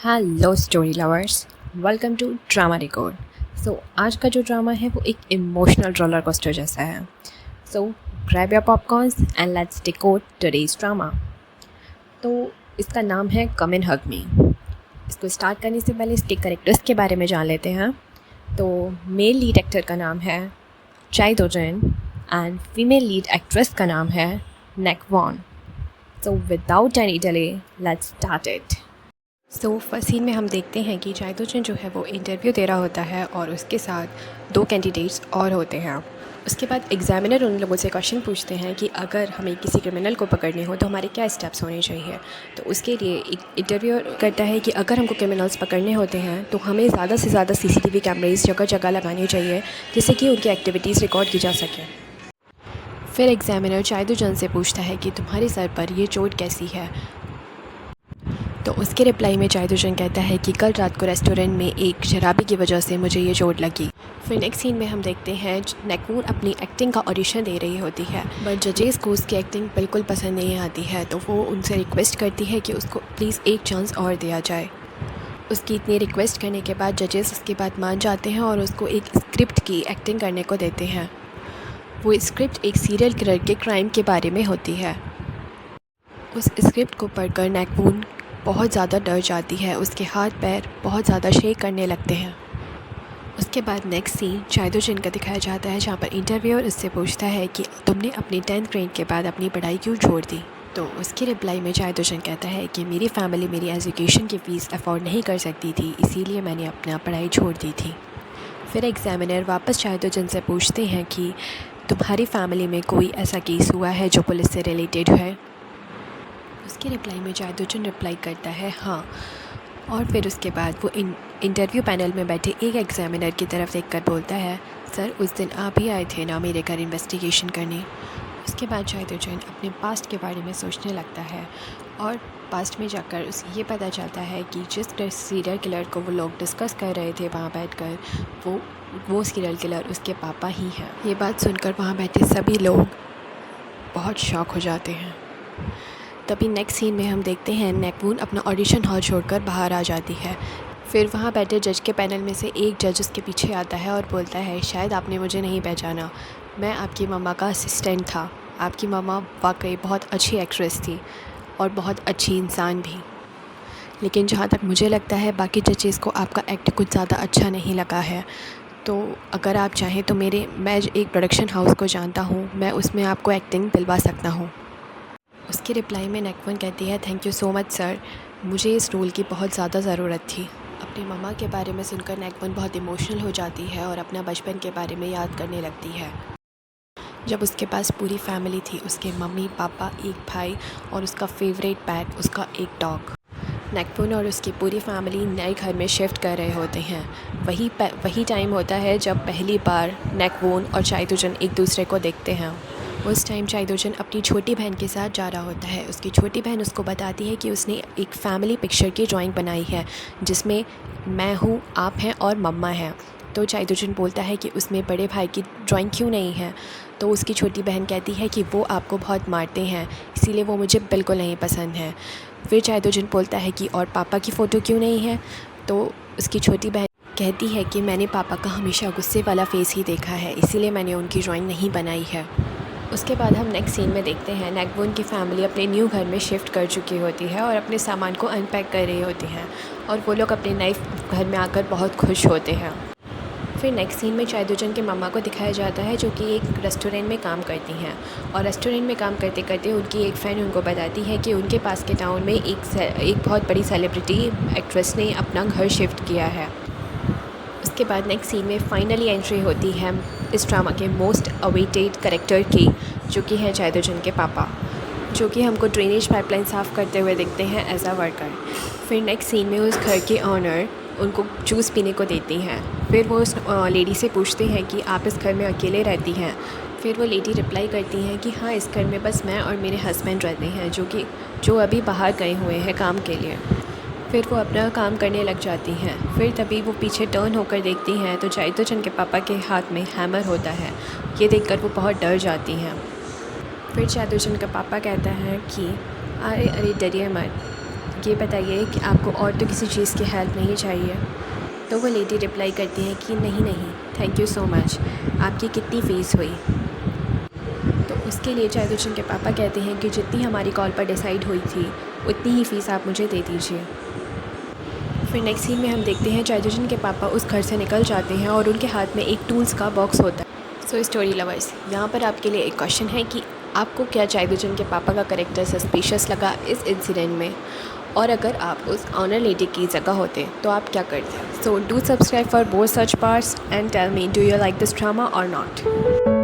Hello story lovers, welcome to drama record. आज का जो ड्रामा है वो एक इमोशनल रोलर कोस्टर जैसा है। सो grab your popcorns and let's decode today's drama. तो इसका नाम है कम एंड हग मी। इसको स्टार्ट करने से पहले इसके कैरेक्टर्स के बारे में जान लेते हैं। तो मेल लीड एक्टर का नाम है चाई दो जन एंड फीमेल लीड एक्ट्रेस का नाम है नेक वॉन। So without any delay let's start it. First scene में हम देखते हैं कि चाई दो जन जो है वो इंटरव्यू दे रहा होता है और उसके साथ दो कैंडिडेट्स और होते हैं। उसके बाद एग्जामिनर उन लोगों से क्वेश्चन पूछते हैं कि अगर हमें किसी क्रिमिनल को पकड़ने हो तो हमारे क्या स्टेप्स होने चाहिए। तो उसके लिए एक इंटरव्यू करता है कि अगर हमको क्रिमिनल्स पकड़ने होते हैं तो हमें ज़्यादा से ज़्यादा CCTV कैमरेज जगह जगह लगाने चाहिए जिससे कि उनकी एक्टिविटीज़ रिकॉर्ड की जा सके। फिर एग्जामिनर चाई दो जन से पूछता है कि तुम्हारे सर पर ये चोट कैसी है। तो उसके रिप्लाई में चाई दो जन कहता है कि कल रात को रेस्टोरेंट में एक शराबी की वजह से मुझे ये चोट लगी। फिर नेक्स्ट सीन में हम देखते हैं नेकवून अपनी एक्टिंग का ऑडिशन दे रही होती है, बट जजेस को उसकी एक्टिंग बिल्कुल पसंद नहीं आती है। तो वो उनसे रिक्वेस्ट करती है कि उसको प्लीज़ एक चांस और दिया जाए। उसकी इतनी रिक्वेस्ट करने के बाद जजेस उसकी बात मान जाते हैं और उसको एक स्क्रिप्ट की एक्टिंग करने को देते हैं। वो स्क्रिप्ट एक सीरियल किलर के क्राइम के बारे में होती है। उस स्क्रिप्ट को पढ़कर नेकवून बहुत ज़्यादा डर जाती है, उसके हाथ पैर बहुत ज़्यादा शेक करने लगते हैं। उसके बाद नेक्स्ट सीन चाई दो जन का दिखाया जाता है जहाँ पर इंटरव्यूअर उससे पूछता है कि तुमने अपनी 10th ग्रेड के बाद अपनी पढ़ाई क्यों छोड़ दी। तो उसकी रिप्लाई में चाई दो जन कहता है कि मेरी फैमिली मेरी एजुकेशन की फ़ीस अफोर्ड नहीं कर सकती थी, इसीलिए मैंने अपना पढ़ाई छोड़ दी थी। फिर एग्जामिनर वापस चाई दो जन से पूछते हैं कि तुम्हारी फैमिली में कोई ऐसा केस हुआ है जो पुलिस से रिलेटेड है। उसके रिप्लाई में चाई दो जन रिप्लाई करता है हाँ। और फिर उसके बाद वो इंटरव्यू पैनल में बैठे एक एग्जामिनर की तरफ देखकर बोलता है, सर उस दिन आप ही आए थे ना मेरे घर इन्वेस्टिगेशन करने। उसके बाद चाई दो जन अपने पास्ट के बारे में सोचने लगता है और पास्ट में जाकर उसे ये पता चलता है कि जिस सीरियल किलर को वो लोग डिस्कस कर रहे थे वहाँ बैठकर वो सीरियल किलर उसके पापा ही हैं। ये बात सुनकर वहाँ बैठे सभी लोग बहुत शॉक हो जाते हैं। तभी नेक्स्ट सीन में हम देखते हैं नेकवून अपना ऑडिशन हॉल छोड़कर बाहर आ जाती है। फिर वहाँ बैठे जज के पैनल में से एक जज उसके पीछे आता है और बोलता है, शायद आपने मुझे नहीं पहचाना, मैं आपकी मम्मा का असिस्टेंट था। आपकी मम्मा वाकई बहुत अच्छी एक्ट्रेस थी और बहुत अच्छी इंसान भी, लेकिन जहाँ तक मुझे लगता है बाकी जजेस को आपका एक्ट कुछ ज़्यादा अच्छा नहीं लगा है। तो अगर आप चाहें तो मैं एक प्रोडक्शन हाउस को जानता हूँ, मैं उसमें आपको एक्टिंग दिलवा सकता हूँ। उसकी रिप्लाई में नेकवून कहती है, thank you so much sir, मुझे इस रोल की बहुत ज़्यादा ज़रूरत थी। अपनी मम्मा के बारे में सुनकर नेकवून बहुत इमोशनल हो जाती है और अपना बचपन के बारे में याद करने लगती है, जब उसके पास पूरी फैमिली थी, उसके मम्मी पापा, एक भाई और उसका फेवरेट पेट उसका एक डॉग। नेकवून और उसकी पूरी फैमिली नए घर में शिफ्ट कर रहे होते हैं। वही टाइम होता है जब पहली बार नेकवून और चाई दो जन एक दूसरे को देखते हैं। उस टाइम चाई दो जन अपनी छोटी बहन के साथ जा रहा होता है। उसकी छोटी बहन उसको बताती है कि उसने एक फ़ैमिली पिक्चर की ड्राइंग बनाई है जिसमें मैं हूँ, आप हैं और मम्मा हैं। तो चाई दो जन बोलता है कि उसमें बड़े भाई की ड्राइंग क्यों नहीं है। तो उसकी छोटी बहन कहती है कि वो आपको बहुत मारते हैं, इसीलिए वो मुझे बिल्कुल नहीं पसंद है। फिर चाई दो जन बोलता है कि और पापा की फ़ोटो क्यों नहीं है। तो उसकी छोटी बहन कहती है कि मैंने पापा का हमेशा गुस्से वाला फेस ही देखा है, इसीलिए मैंने उनकी ड्राइंग नहीं बनाई है। उसके बाद हम नेक्स्ट सीन में देखते हैं नेकवून की फैमिली अपने न्यू घर में शिफ्ट कर चुकी होती है और अपने सामान को अनपैक कर रही होती हैं और वो लोग अपने नए घर में आकर बहुत खुश होते हैं। फिर नेक्स्ट सीन में चाई दो जन के मम्मा को दिखाया जाता है जो कि एक रेस्टोरेंट में काम करती हैं और रेस्टोरेंट में काम करते करते उनकी एक फ्रेंड उनको बताती है कि उनके पास के टाउन में एक बहुत बड़ी सेलिब्रिटी एक्ट्रेस ने अपना घर शिफ्ट किया है। उसके बाद नेक्स्ट सीन में फाइनली एंट्री होती है इस ड्रामा के मोस्ट अवेटेड कैरेक्टर की, जो कि है चाई दो जन के पापा, जो कि हमको ड्रेनेज पाइपलाइन साफ़ करते हुए दिखते हैं एज अ वर्कर। फिर नेक्स्ट सीन में उस घर के ऑनर उनको जूस पीने को देती हैं। फिर वो उस लेडी से पूछते हैं कि आप इस घर में अकेले रहती हैं। फिर वो लेडी रिप्लाई करती हैं कि हाँ, इस घर में बस मैं और मेरे हस्बैंड रहते हैं जो अभी बाहर गए हुए हैं काम के लिए। फिर वो अपना काम करने लग जाती हैं। फिर तभी वो पीछे टर्न होकर देखती हैं तो चाई दो जन के पापा के हाथ में हैमर होता है। ये देखकर वो बहुत डर जाती हैं। फिर चाई दो जन का पापा कहता है कि अरे डरिए मत, ये बताइए कि आपको और तो किसी चीज़ की हेल्प नहीं चाहिए। तो वो लेडी रिप्लाई करती हैं कि नहीं नहीं, थैंक यू सो मच। आपकी कितनी फ़ीस हुई? तो उसके लिए चायदुशन के पापा कहते हैं कि जितनी हमारी कॉल पर डिसाइड हुई थी उतनी ही फ़ीस आप मुझे दे दीजिए। फिर नेक्स्ट सीन में हम देखते हैं चायदुशन के पापा उस घर से निकल जाते हैं और उनके हाथ में एक टूल्स का बॉक्स होता है। सो स्टोरी लवर्स, यहाँ पर आपके लिए एक क्वेश्चन है कि आपको क्या चायदुशन के पापा का करेक्टर सस्पिशियस लगा इस इंसिडेंट में, और अगर आप उस ऑनर लेडी की जगह होते तो आप क्या करते? So do subscribe for more such parts and tell me, do you like this drama और नॉट।